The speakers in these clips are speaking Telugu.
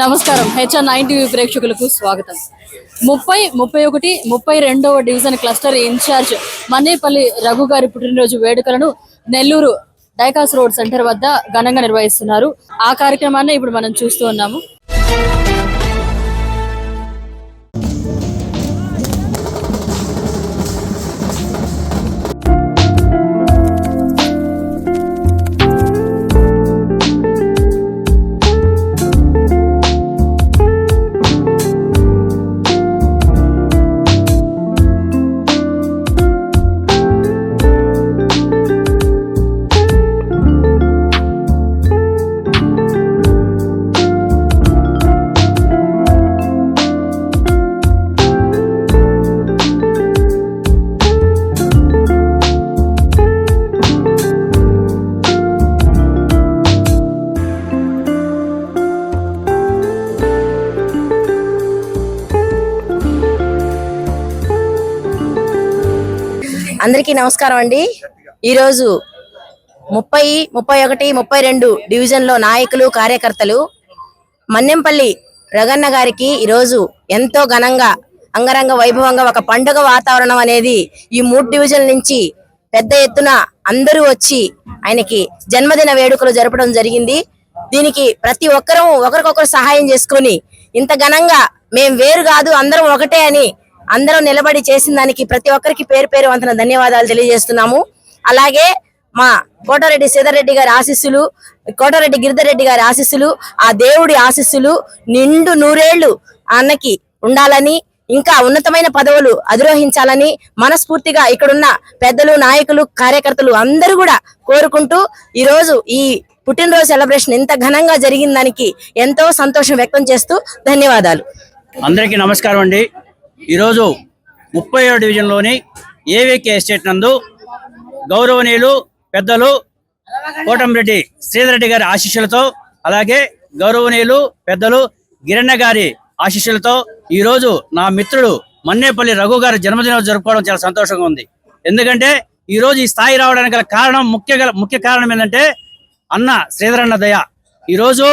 నమస్కారం HR9 టీవీ ప్రేక్షకులకు స్వాగతం. 30, 31, 32వ division cluster in charge Mannepalli Raghu గారి పుట్టినరోజు వేడుకలను నెల్లూరు డైకాస్ రోడ్ సెంటర్ వద్ద ఘనంగా నిర్వహిస్తున్నారు. ఆ కార్యక్రమాన్ని ఇప్పుడు మనం చూస్తూ ఉన్నాము. అందరికీ నమస్కారం అండి. ఈరోజు 30, 31, 32 డివిజన్లో నాయకులు కార్యకర్తలు మన్నెంపల్లి రగన్న గారికి ఈరోజు ఎంతో ఘనంగా అంగరంగ వైభవంగా ఒక పండుగ వాతావరణం అనేది ఈ 3 డివిజన్ల నుంచి పెద్ద ఎత్తున అందరూ వచ్చి ఆయనకి జన్మదిన వేడుకలు జరపడం జరిగింది. దీనికి ప్రతి ఒక్కరూ ఒకరికొకరు సహాయం చేసుకొని ఇంత ఘనంగా మేం వేరు కాదు అందరం ఒకటే అని అందరం నిలబడి చేసిన దానికి ప్రతి ఒక్కరికి పేరు పేరు వంతన ధన్యవాదాలు తెలియజేస్తున్నాము. అలాగే మా కోటారెడ్డి సీతారెడ్డి గారి ఆశీస్సులు, కోటారెడ్డి గిరిధర్రెడ్డి గారి ఆశీస్సులు, ఆ దేవుడి ఆశీస్సులు నిండు నూరేళ్లు అన్నకి ఉండాలని, ఇంకా ఉన్నతమైన పదవులు అధిరోహించాలని మనస్ఫూర్తిగా ఇక్కడున్న పెద్దలు, నాయకులు, కార్యకర్తలు అందరూ కూడా కోరుకుంటూ ఈరోజు ఈ పుట్టినరోజు సెలబ్రేషన్ ఇంత ఘనంగా జరిగిన దానికి ఎంతో సంతోషం వ్యక్తం చేస్తూ ధన్యవాదాలు. అందరికీ నమస్కారం అండి. ఈరోజు 37వ డివిజన్లోని ఏవికే ఎస్టేట్ నందు గౌరవనీయులు పెద్దలు కోటంరెడ్డి శ్రీధర్రెడ్డి గారి ఆశీస్సులతో, అలాగే గౌరవనీయులు పెద్దలు గిరన్న గారి ఆశీస్సులతో ఈరోజు నా మిత్రుడు మన్నేపల్లి రఘు గారి జన్మదినం జరుపుకోవడం చాలా సంతోషంగా ఉంది. ఎందుకంటే ఈరోజు ఈ స్థాయి రావడానికి గల కారణం ముఖ్య కారణం ఏంటంటే అన్న శ్రీధరన్న దయ. ఈరోజు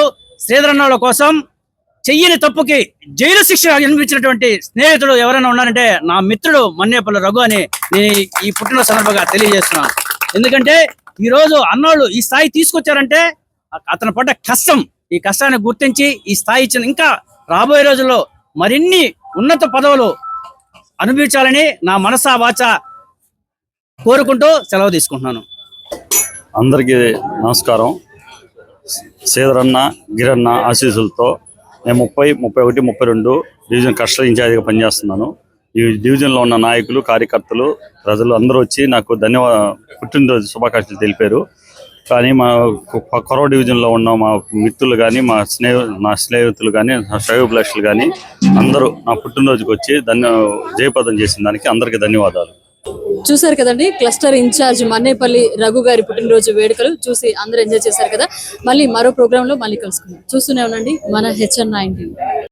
శ్రీధరన్నల కోసం చెయ్యని తప్పుకి జైలు శిక్ష అనిపించినటువంటి స్నేహితుడు ఎవరైనా ఉన్నారంటే నా మిత్రుడు మన్నేపల్లి రఘు అని నేను ఈ పుట్టిన సందర్భంగా తెలియజేస్తున్నాను. ఎందుకంటే ఈరోజు అన్నోళ్ళు ఈ స్థాయి తీసుకొచ్చారంటే అతను పడ్డ కష్టం, ఈ కష్టాన్ని గుర్తించి ఈ స్థాయి ఇచ్చిన, ఇంకా రాబోయే రోజుల్లో మరిన్ని ఉన్నత పదవులు అనుభవించాలని నా మనసా వాచ కోరుకుంటూ సెలవు తీసుకుంటున్నాను. అందరికీ నమస్కారం. శ్రీధరన్న గిరన్న ఆశీస్సులతో నేను 30, 31, 32 డివిజన్ కస్టమర్ ఇన్ఛార్జిగా పనిచేస్తున్నాను. ఈ డివిజన్లో ఉన్న నాయకులు, కార్యకర్తలు, ప్రజలు అందరూ వచ్చి నాకు పుట్టినరోజు శుభాకాంక్షలు తెలిపారు. కానీ మా కొరవ డివిజన్లో ఉన్న మా మిత్రులు కానీ, నా స్నేహితులు కానీ, నా శ్రేయోభిలాషులు కానీ అందరూ నా పుట్టినరోజుకి వచ్చి జయప్రదం చేసిన దానికి అందరికీ ధన్యవాదాలు. చూసారు కదండి, క్లస్టర్ ఇన్ఛార్జ్ మన్నేపల్లి రఘు గారి పుట్టినరోజు వేడుకలు చూసి అందరూ ఎంజాయ్ చేశారు కదా. మళ్ళీ మరో ప్రోగ్రామ్ లో మళ్ళీ కలుసుకుందాం. చూస్తూనే ఉండండి మన HR9 టీవీ.